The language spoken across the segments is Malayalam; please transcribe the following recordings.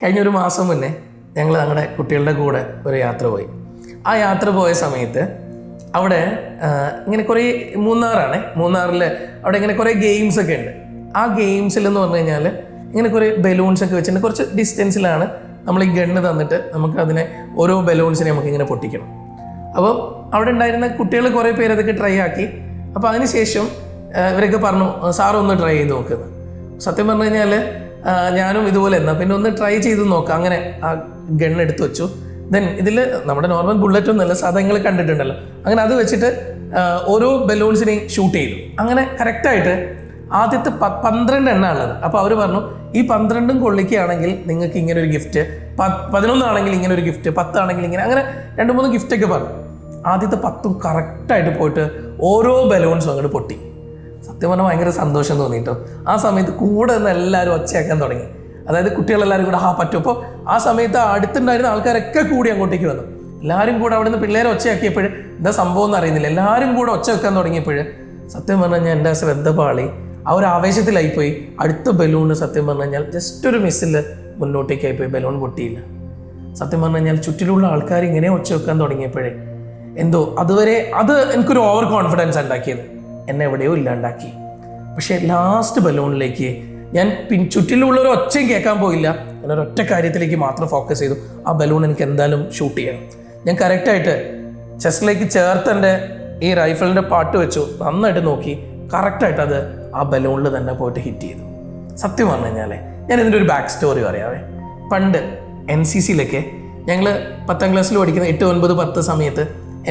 കഴിഞ്ഞൊരു മാസം മുന്നേ ഞങ്ങൾ ഞങ്ങളുടെ കുട്ടികളുടെ കൂടെ ഒരു യാത്ര പോയി. ആ യാത്ര പോയ സമയത്ത് അവിടെ ഇങ്ങനെ കുറേ മൂന്നാറിൽ അവിടെ ഇങ്ങനെ കുറേ ഗെയിംസ് ഒക്കെ ഉണ്ട്. ആ ഗെയിംസിൽ എന്ന് പറഞ്ഞു കഴിഞ്ഞാൽ ഇങ്ങനെ കുറേ ബലൂൺസ് ഒക്കെ വെച്ചിട്ട് കുറച്ച് ഡിസ്റ്റൻസിലാണ് നമ്മൾ ഈ ഗണ്ണ് തന്നിട്ട് നമുക്ക് അതിനെ ഓരോ ബലൂൺസിനെ നമുക്ക് ഇങ്ങനെ പൊട്ടിക്കണം. അപ്പോൾ അവിടെ ഉണ്ടായിരുന്ന കുട്ടികൾ കുറേ പേര് അതൊക്കെ ട്രൈ ആക്കി. അപ്പോൾ അതിനുശേഷം ഇവരൊക്കെ പറഞ്ഞു സാർ ഒന്ന് ട്രൈ ചെയ്ത് നോക്കുന്നത്. സത്യം പറഞ്ഞു കഴിഞ്ഞാൽ ഞാനും ഇതുപോലെ എന്നാൽ പിന്നെ ഒന്ന് ട്രൈ ചെയ്ത് നോക്കാം. അങ്ങനെ ആ ഗണ്ണ് എടുത്ത് വെച്ചു. ദെൻ ഇതിൽ നമ്മുടെ നോർമൽ ബുള്ളറ്റ് ഒന്നുമല്ല, സാധാ നിങ്ങൾ കണ്ടിട്ടുണ്ടല്ലോ, അങ്ങനെ അത് വെച്ചിട്ട് ഓരോ ബലൂൺസിനെയും ഷൂട്ട് ചെയ്തു. അങ്ങനെ കറക്റ്റായിട്ട് ആദ്യത്തെ 12 എണ്ണ ഉള്ളത്. അപ്പോൾ അവർ പറഞ്ഞു ഈ 12 കൊള്ളിക്കുകയാണെങ്കിൽ നിങ്ങൾക്ക് ഇങ്ങനെ ഒരു ഗിഫ്റ്റ്, 11 ആണെങ്കിൽ ഇങ്ങനെ ഒരു ഗിഫ്റ്റ്, 10 ആണെങ്കിൽ ഇങ്ങനെ, അങ്ങനെ 2-3 ഗിഫ്റ്റൊക്കെ പറഞ്ഞു. ആദ്യത്തെ 10 കറക്റ്റായിട്ട് പോയിട്ട് ഓരോ ബലൂൺസും അങ്ങോട്ട് പൊട്ടി. സത്യം പറഞ്ഞാൽ ഭയങ്കര സന്തോഷം തോന്നിയിട്ടോ. ആ സമയത്ത് കൂടെ നിന്ന് എല്ലാവരും ഒച്ചയാക്കാൻ തുടങ്ങി. അതായത് കുട്ടികളെല്ലാവരും കൂടെ പറ്റും. അപ്പോൾ ആ സമയത്ത് അടുത്തുണ്ടായിരുന്ന ആൾക്കാരൊക്കെ കൂടി അങ്ങോട്ടേക്ക് വന്നു. എല്ലാവരും കൂടെ അവിടെ നിന്ന് പിള്ളേരെ ഒച്ചയാക്കിയപ്പോൾ എന്താ സംഭവം എന്ന് അറിയുന്നില്ല. എല്ലാവരും കൂടെ ഒച്ച വെക്കാൻ തുടങ്ങിയപ്പോൾ സത്യം പറഞ്ഞു കഴിഞ്ഞാൽ എൻ്റെ ശ്രദ്ധ പാളി. ആ ഒരു ആവേശത്തിലായിപ്പോയി. അടുത്ത ബലൂണ് സത്യം പറഞ്ഞു കഴിഞ്ഞാൽ ജസ്റ്റ് ഒരു മിസ്സിൽ മുന്നോട്ടേക്കായിപ്പോയി. ബലൂൺ പൊട്ടിയില്ല. സത്യം പറഞ്ഞു കഴിഞ്ഞാൽ ചുറ്റിലുള്ള ആൾക്കാർ ഇങ്ങനെ ഒച്ച വെക്കാൻ തുടങ്ങിയപ്പോഴേ എന്തോ അതുവരെ അത് എനിക്കൊരു ഓവർ കോൺഫിഡൻസ് ഉണ്ടാക്കിയത് എന്നെ എവിടെയോ ഇല്ലാണ്ടാക്കി. പക്ഷേ ലാസ്റ്റ് ബലൂണിലേക്ക് ഞാൻ ചുറ്റിലുള്ളൊരു ഒച്ചയും കേൾക്കാൻ പോയില്ല. ഞാൻ ഒരൊറ്റ കാര്യത്തിലേക്ക് മാത്രം ഫോക്കസ് ചെയ്തു. ആ ബലൂൺ എനിക്ക് എന്തായാലും ഷൂട്ട് ചെയ്യണം. ഞാൻ കറക്റ്റായിട്ട് ചെസ്റ്റിലേക്ക് ചേർത്തെൻ്റെ ഈ റൈഫിളിൻ്റെ പാട്ട് വെച്ചു. നന്നായിട്ട് നോക്കി. കറക്റ്റായിട്ട് അത് ആ ബലൂണിൽ തന്നെ പോയിട്ട് ഹിറ്റ് ചെയ്തു. സത്യം പറഞ്ഞു കഴിഞ്ഞാൽ ഞാൻ ഇതിൻ്റെ ഒരു ബാക്ക് സ്റ്റോറി പറയാവേ. പണ്ട് NCCയിലൊക്കെ ഞങ്ങൾ 10ാം ക്ലാസ്സിൽ പഠിക്കുന്ന 8, 9, 10 സമയത്ത്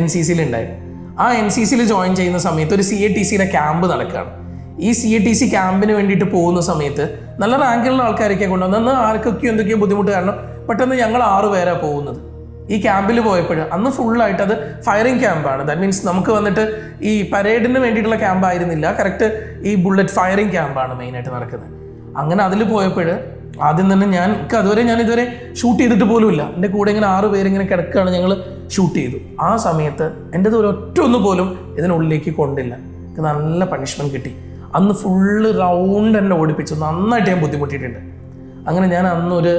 NCCയിൽ ഉണ്ടായിരുന്നു. ആ NCCയിൽ ജോയിൻ ചെയ്യുന്ന സമയത്ത് ഒരു CATCയുടെ ക്യാമ്പ് നടക്കുകയാണ്. ഈ CATC ക്യാമ്പിന് വേണ്ടിയിട്ട് പോകുന്ന സമയത്ത് നല്ല റാങ്കിലുള്ള ആൾക്കാരൊക്കെ കൊണ്ടുവന്ന് അന്ന് ആർക്കൊക്കെയോ എന്തൊക്കെയോ ബുദ്ധിമുട്ട് കാരണം പെട്ടെന്ന് ഞങ്ങൾ 6 പേരാണ് പോകുന്നത്. ഈ ക്യാമ്പിൽ പോയപ്പോൾ അന്ന് ഫുള്ളായിട്ട് അത് ഫയറിംഗ് ക്യാമ്പാണ്. ദാറ്റ് മീൻസ് നമുക്ക് വന്നിട്ട് ഈ പരേഡിന് വേണ്ടിയിട്ടുള്ള ക്യാമ്പ് ആയിരുന്നില്ല. കറക്റ്റ് ഈ ബുള്ളറ്റ് ഫയറിംഗ് ക്യാമ്പാണ് മെയിനായിട്ട് നടക്കുന്നത്. അങ്ങനെ അതിൽ പോയപ്പോൾ ആദ്യം തന്നെ ഞാൻ ഇതുവരെ ഷൂട്ട് ചെയ്തിട്ട് പോലുമില്ല. എൻ്റെ കൂടെ ഇങ്ങനെ 6 പേരിങ്ങനെ കിടക്കുകയാണ്. ഞങ്ങൾ ഷൂട്ട് ചെയ്തു. ആ സമയത്ത് എൻ്റെ ഒരൊറ്റ പോലും ഇതിനുള്ളിലേക്ക് കൊണ്ടില്ല. എനിക്ക് നല്ല പണിഷ്മെൻറ്റ് കിട്ടി. അന്ന് ഫുള്ള് റൗണ്ട് എന്നെ ഓടിപ്പിച്ചു. നന്നായിട്ട് ഞാൻ ബുദ്ധിമുട്ടിയിട്ടുണ്ട്. അങ്ങനെ ഞാൻ അന്നൊരു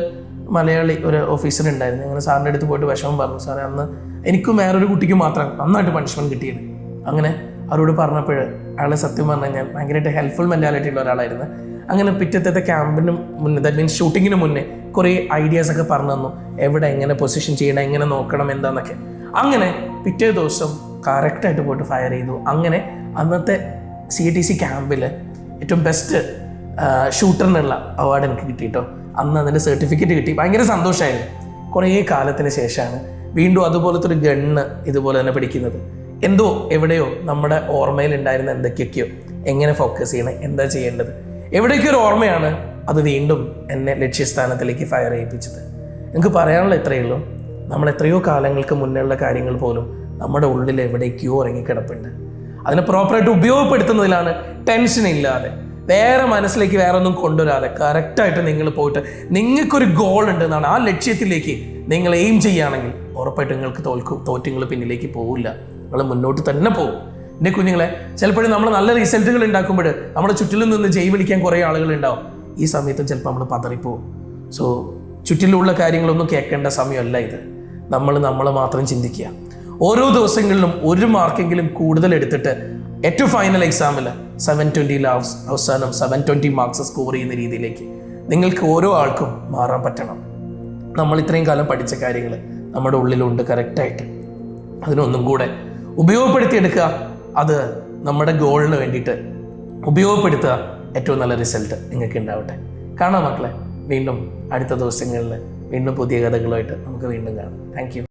മലയാളി ഒരു ഓഫീസർ ഉണ്ടായിരുന്നു. അങ്ങനെ സാറിൻ്റെ അടുത്ത് പോയിട്ട് വിഷമം പറഞ്ഞു. സാറേ അന്ന് എനിക്കും വേറൊരു കുട്ടിക്കും മാത്രം നന്നായിട്ട് പണിഷ്മെൻറ്റ് കിട്ടിയത്. അങ്ങനെ അവരോട് പറഞ്ഞപ്പോൾ അയാളെ സത്യം പറഞ്ഞു കഴിഞ്ഞാൽ ഭയങ്കരമായിട്ട് ഹെൽപ്ഫുൾ മെൻറ്റാലിറ്റി ഉള്ള ഒരാളായിരുന്നു. അങ്ങനെ പിറ്റത്തെ ക്യാമ്പിന് മുന്നേ, ദാറ്റ് മീൻസ് ഷൂട്ടിങ്ങിന് മുന്നേ കുറേ ഐഡിയാസൊക്കെ പറഞ്ഞു തന്നു. എവിടെ എങ്ങനെ പൊസിഷൻ ചെയ്യണം, എങ്ങനെ നോക്കണം എന്താണെന്നൊക്കെ. അങ്ങനെ പിറ്റേ ദിവസം കറക്റ്റായിട്ട് പോയിട്ട് ഫയർ ചെയ്തു. അങ്ങനെ അന്നത്തെ CATC ക്യാമ്പിൽ ഏറ്റവും ബെസ്റ്റ് ഷൂട്ടറിനുള്ള അവാർഡ് എനിക്ക് കിട്ടിയിട്ടോ. അന്ന് അതിൻ്റെ സർട്ടിഫിക്കറ്റ് കിട്ടി. ഭയങ്കര സന്തോഷമായിരുന്നു. കുറേ കാലത്തിന് ശേഷമാണ് വീണ്ടും അതുപോലത്തെ ഒരു ഗണ്ണ് ഇതുപോലെ തന്നെ പിടിക്കുന്നത്. എന്തോ എവിടെയോ നമ്മുടെ ഓർമ്മയിലുണ്ടായിരുന്ന എന്തൊക്കെയൊക്കെയോ എങ്ങനെ ഫോക്കസ് ചെയ്യണം, എന്താ ചെയ്യേണ്ടത്, എവിടേക്കൊരു ഓർമ്മയാണ് അത് വീണ്ടും എന്നെ ലക്ഷ്യസ്ഥാനത്തിലേക്ക് ഫയർ ചെയ്യിപ്പിച്ചത്. എനിക്ക് പറയാനുള്ള ഇത്രയേ ഉള്ളൂ. നമ്മൾ എത്രയോ കാലങ്ങൾക്ക് മുന്നേയുള്ള കാര്യങ്ങൾ പോലും നമ്മുടെ ഉള്ളിൽ എവിടേക്കോ ഇറങ്ങിക്കിടപ്പുണ്ട്. അതിനെ പ്രോപ്പറായിട്ട് ഉപയോഗപ്പെടുത്തുന്നതിലാണ് ടെൻഷൻ ഇല്ലാതെ, വേറെ മനസ്സിലേക്ക് വേറെ ഒന്നും കൊണ്ടുവരാതെ കറക്റ്റായിട്ട് നിങ്ങൾ പോയിട്ട് നിങ്ങൾക്കൊരു ഗോൾ ഉണ്ട് എന്നാണ് ആ ലക്ഷ്യത്തിലേക്ക് നിങ്ങൾ എയിം ചെയ്യുകയാണെങ്കിൽ ഉറപ്പായിട്ട് നിങ്ങൾക്ക് തോറ്റ് നിങ്ങൾ പിന്നിലേക്ക് പോവില്ല. നിങ്ങൾ മുന്നോട്ട് തന്നെ പോകും. എൻ്റെ കുഞ്ഞുങ്ങളെ, ചിലപ്പോഴും നമ്മൾ നല്ല റിസൾട്ടുകൾ ഉണ്ടാക്കുമ്പോൾ നമ്മുടെ ചുറ്റിലും നിന്ന് ജയ് വിളിക്കാൻ കുറേ ആളുകൾ ഉണ്ടാവും. ഈ സമയത്തും ചിലപ്പോൾ നമ്മൾ പതറിപ്പോവും. സോ ചുറ്റിലുള്ള കാര്യങ്ങളൊന്നും കേൾക്കേണ്ട സമയമല്ല ഇത്. നമ്മളെ മാത്രം ചിന്തിക്കുക. ഓരോ ദിവസങ്ങളിലും 1 മാർക്കെങ്കിലും കൂടുതൽ എടുത്തിട്ട് ഏറ്റവും ഫൈനൽ എക്സാമിൽ 720 അവസാനം 720 മാർക്സ് സ്കോർ ചെയ്യുന്ന രീതിയിലേക്ക് നിങ്ങൾക്ക് ഓരോ ആൾക്കും മാറാൻ പറ്റണം. നമ്മൾ ഇത്രയും കാലം പഠിച്ച കാര്യങ്ങൾ നമ്മുടെ ഉള്ളിലുണ്ട് കറക്റ്റായിട്ട്. അതിനൊന്നും കൂടെ ഉപയോഗപ്പെടുത്തിയെടുക്കുക. അത് നമ്മുടെ ഗോളിന് വേണ്ടിയിട്ട് ഉപയോഗപ്പെടുത്തുക. ഏറ്റവും നല്ല റിസൾട്ട് നിങ്ങൾക്ക് ഉണ്ടാവട്ടെ. കാണാം മക്കളെ. വീണ്ടും അടുത്ത ദിവസങ്ങളിൽ വീണ്ടും പുതിയ കഥകളുമായിട്ട് നമുക്ക് വീണ്ടും കാണാം. Thank you.